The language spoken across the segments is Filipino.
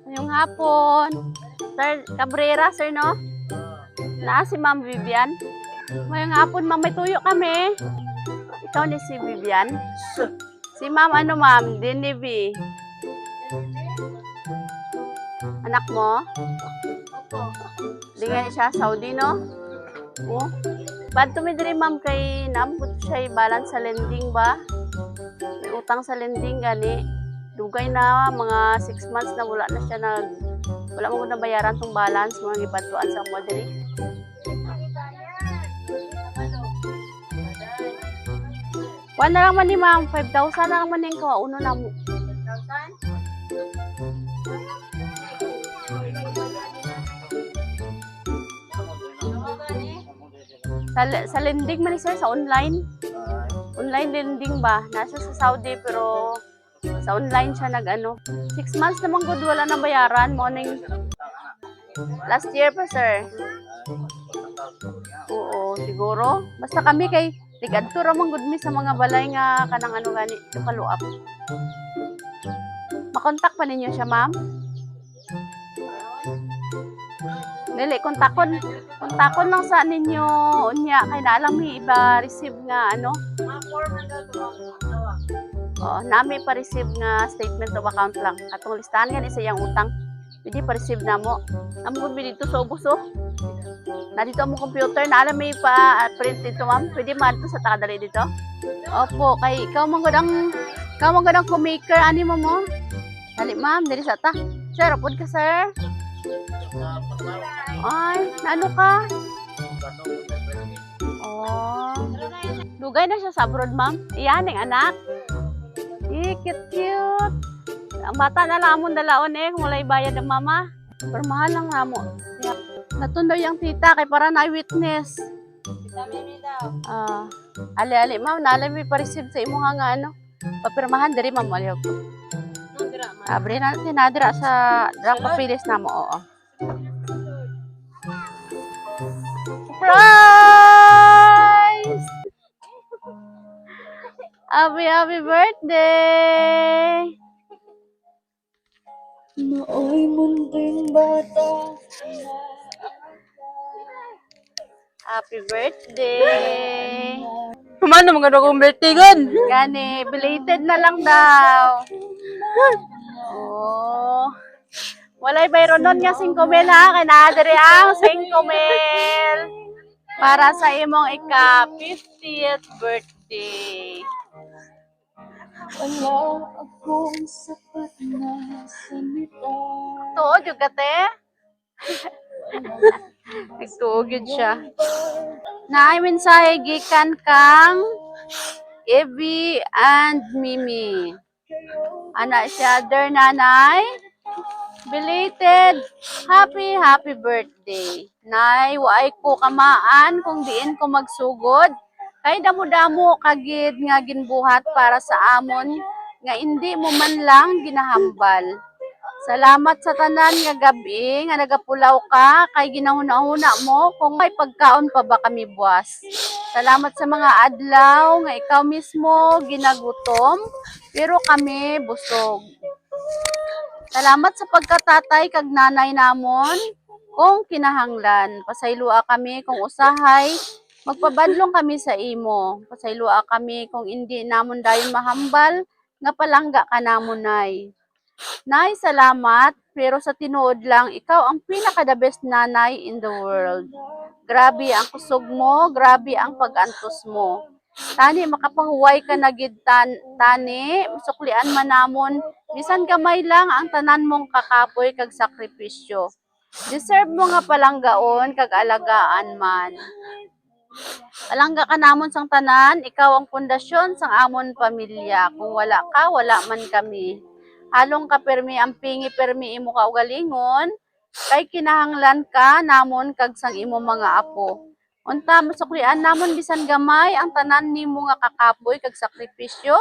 Ngayong hapon. Sir Cabrera, sir, no? Na si Ma'am Vivian. Ngayong hapon, ma'am, may tuyo kami. Ikaw ni si Vivian. Si Ma'am, ano, Ma'am? Dinibi. Anak mo? Di nga siya, Saudi, no? Oh. Ba't tumidiri, Ma'am, kay naambot siya balance sa lending ba? May utang sa lending, gani. Dugay na, mga 6 months na wala na siya wala mo na bayaran tong balance, mga gibatuan sa mo diri. Wala na lang man ni Ma'am, 5,000 na lang man yung kauno na mo. 5,000? Sa lending man ni sir, sa online. Online lending ba? Nasa sa Saudi pero sa online siya nag-ano. 6 months naman good, wala na bayaran. Morning. Last year pa, sir. Oo, siguro. Basta kami kay tigadto ra man gud mi sa mga balay nga kanang ano gani, follow up. Makontak pa ninyo siya, ma'am? Dili, kontakon lang sa ninyo unya kay naalang mi iba receive nga ano. Oh, nami pa receive nga statement of account lang. Atong listahan gani sa iyang utang. Pwede pa receive na mo. Amo gud dito sa ubos oh. Na dito mo computer na alam may pa print dito, ma'am. Pwede man to sa takadali dito. Opo, kay ikaw man gud ang co-maker ani mo mo. Dali, ma'am, dali sa ta. Sir, upod ka, sir. Ay, ano ka? Oh. Dugay na siya sa abroad, ma'am. Iyan ang anak. Cute. Ang bata na lang amon dalaon kung walay bayad ang mama. Pero mahal lang na mo. Natundo yung tita kay para na witness. Ali ma'am, naalam may pa-receive sa imo nga ano. Papirmahan diri ma'am aliw ko. Abri na tinadira sa drang papilis na mo, oo. Surprise! Happy birthday! Nooy munting bata. Happy birthday! Kumano mga dagong birthday gun? Gani, belated na lang daw. Oh. Walay bayro nun nga 5,000 ha. Kaya naadari ang 5,000 para sa imong ika-50th birthday. Wala akong sapat na salita. Tuod yung kate. Nagtuog yun siya. Naay mensahe gikan kang Evie and Mimi. Anak siya, der nanay. Belated happy birthday. Nay, waay ko kamaan kung diin ko magsugod. Kay damo-damo kagid nga ginbuhat para sa amon nga hindi mo man lang ginahambal. Salamat sa tanan nga gabi nga nagapulaw ka kay ginahuna-huna mo kung may pagkaon pa ba kami buwas. Salamat sa mga adlaw nga ikaw mismo ginagutom pero kami busog. Salamat sa pagkatatay kag nanay namon kung kinahanglan. Pasaylua kami kung usahay magpabadlong kami sa imo. Pasaylua kami kung hindi namon dayon mahambal nga palangga ka namon nay. Nay, salamat, pero sa tinuod lang, ikaw ang pinaka-the best nanay in the world. Grabe ang kusog mo, grabe ang pag-antos mo. Tani, makapahuway ka na gid tani, suklian man namon, bisan gamay lang ang tanan mong kakapoy kag sakripisyo. Deserve mo nga palanggaon kag alagaan man. Palangga ka namon sang tanan, ikaw ang pundasyon sang amon pamilya. Kung wala ka, wala man kami. Halong ka permi ang pingi permi imo ka ugalingon, kay kinahanglan ka namon kag sang imo mga apo. Unta masuklian namon bisan gamay ang tanan nimo nga kakapoy kag sakripisyo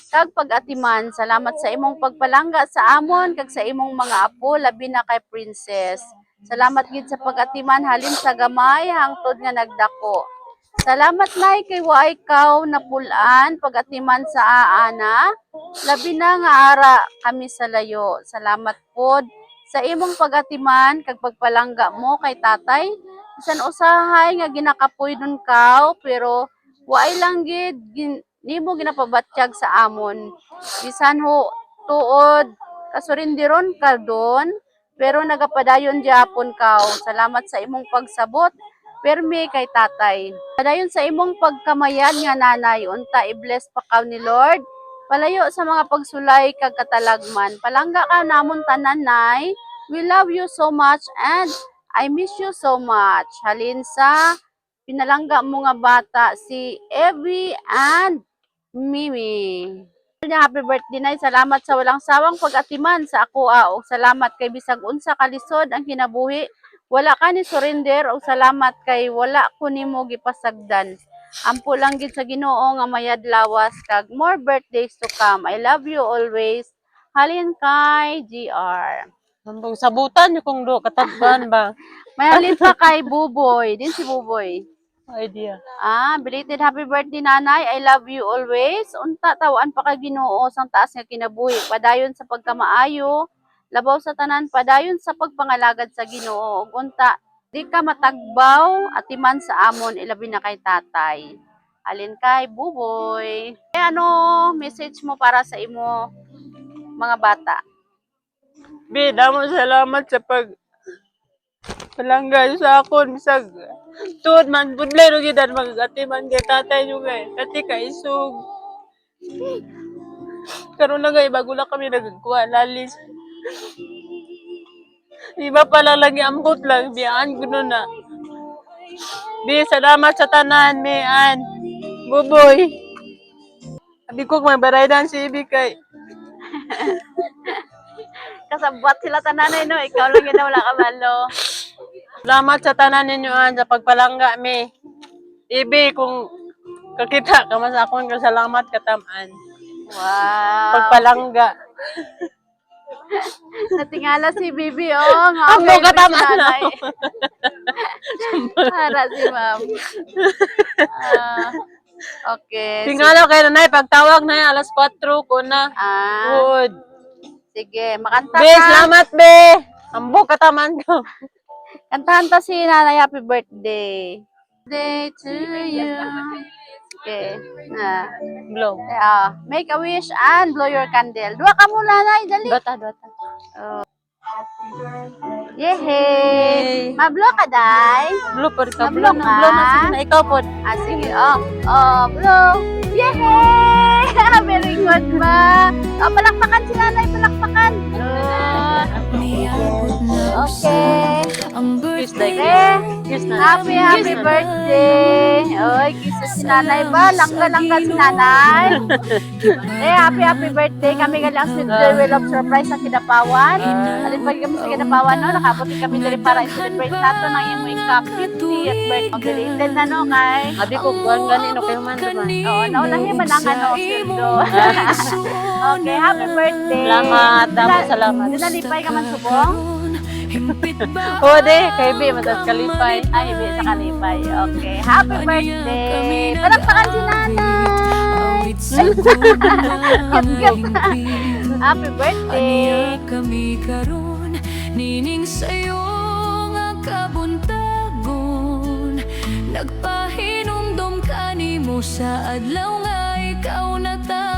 kag pag-atiman. Salamat sa imong pagpalangga sa amon kag sa imong mga apo labi na kay Princess. Salamat gid sa pag-atiman halin sa gamay hangtod nga nagdako. Salamat nay kay wa ikaw napulan pagatiman sa aana. Labi na nga ara kami sa layo. Salamat pod sa imong pagatiman kag pagpalangga mo kay tatay. Bisan usahay nga ginakapoy nun kaw pero waay lang gid nimo ginapabatyag sa amon. Bisan ho tuod kasurindiron ka don pero nagapadayon gyapon kaw. Salamat sa imong pagsabot permi kay tatay. Padayon sa imong pagkamayan nga nanay, unta i-bless pa kaw ni Lord. Palayo sa mga pagsulay kag katalagman. Palangga ka namon tanan nay. We love you so much and I miss you so much. Halin sa pinalangga mo nga bata si Evie and Mimi. Happy birthday nay. Salamat sa walang sawang pag-atiman sa ako o salamat kay bisag unsa kalisod ang kinabuhi. Wala ka ni surrender o salamat kay wala ko nimo gipasagdan. Ampo lang gid sa Ginoo nga mayad lawas kag more birthdays to come. I love you always. Halin kay GR. Nandong sabutan yung kung do, katagban ba? May halin pa kay Buboy. Din si Buboy. Idea. Belated happy birthday nanay. I love you always. Unta tawaan pa kay Ginoo sang taas nga kinabuhi. Padayon sa pagkamaayo. Labaw sa tanan padayon sa pagpangalagad sa Ginoo. Ug unta di ka matagbaw atiman sa amon ilabi na kay tatay. Alin kay Buboy. Ano message mo para sa imo mga bata? Bi, damo salamat sa palangga sa akon. Bisag, tuod man, budlay ro gidan mag-atiman kay tatay nyo kay. Kati ka isog. Karoon na gay, bago na kami nagkuha, lalis. Iba pala lagi ambot lang, biyaan ko na. Bi, salamat sa tanan, Mian. Buboy. Sabi ko, may baraydan si Ibi kay. Kasabwat sila tananay no, ikaw lang yun wala ka malo. Salamat sa tanan ninyo sa pagpalangga, mi. Ibi, kung kakita ka mas akong kasalamat katamaan. Wow. Pagpalangga. Natingala si Bibi oh, nga Ang mga tama na. Para si ma'am. Okay. Tingala kayo na pagtawag na alas 4 ko na. Good. Sige, makanta Be, ka. salamat be. Ambok kataman ko. Kantahan ta si Nanay Happy Birthday. Day to you. Okay. Blow. Make a wish and blow your candle. Dua ka muna, Nay. Dali. Dota. Yehey! Mablo ka, Day? Blow po ka. Blow ka? Blow na sige na ikaw po. Sige. Blow. Yehey! Very good ba? Palakpakan si Nanay. Palakpakan. Okay. Kiss day. Kiss na. Happy birthday. Oy, kiss si Nanay ba? Langga si Nanay. Happy birthday. Kami galang si Jewel of Surprise sa Kidapawan. Alin pa kami sa Kidapawan, no? Nakabuti kami dali para i-celebrate nato ng imo ika-50th birthday. Belated na, no, kay? Abi ko, buwan ganino kayo man naman. Oo, naunahin man ang sweldo. Okay, happy birthday. Salamat, salamat. Dinalipay ka man subong? O, de, kay Bi, matas kalipay. Ay, Bi, sa kalipay. Okay, happy birthday. Palakpakan si Nanay. Happy birthday. Kami karon nining sayo nga kabuntagon nagpahinumdum kanimo sa adlaw nga ikaw na ta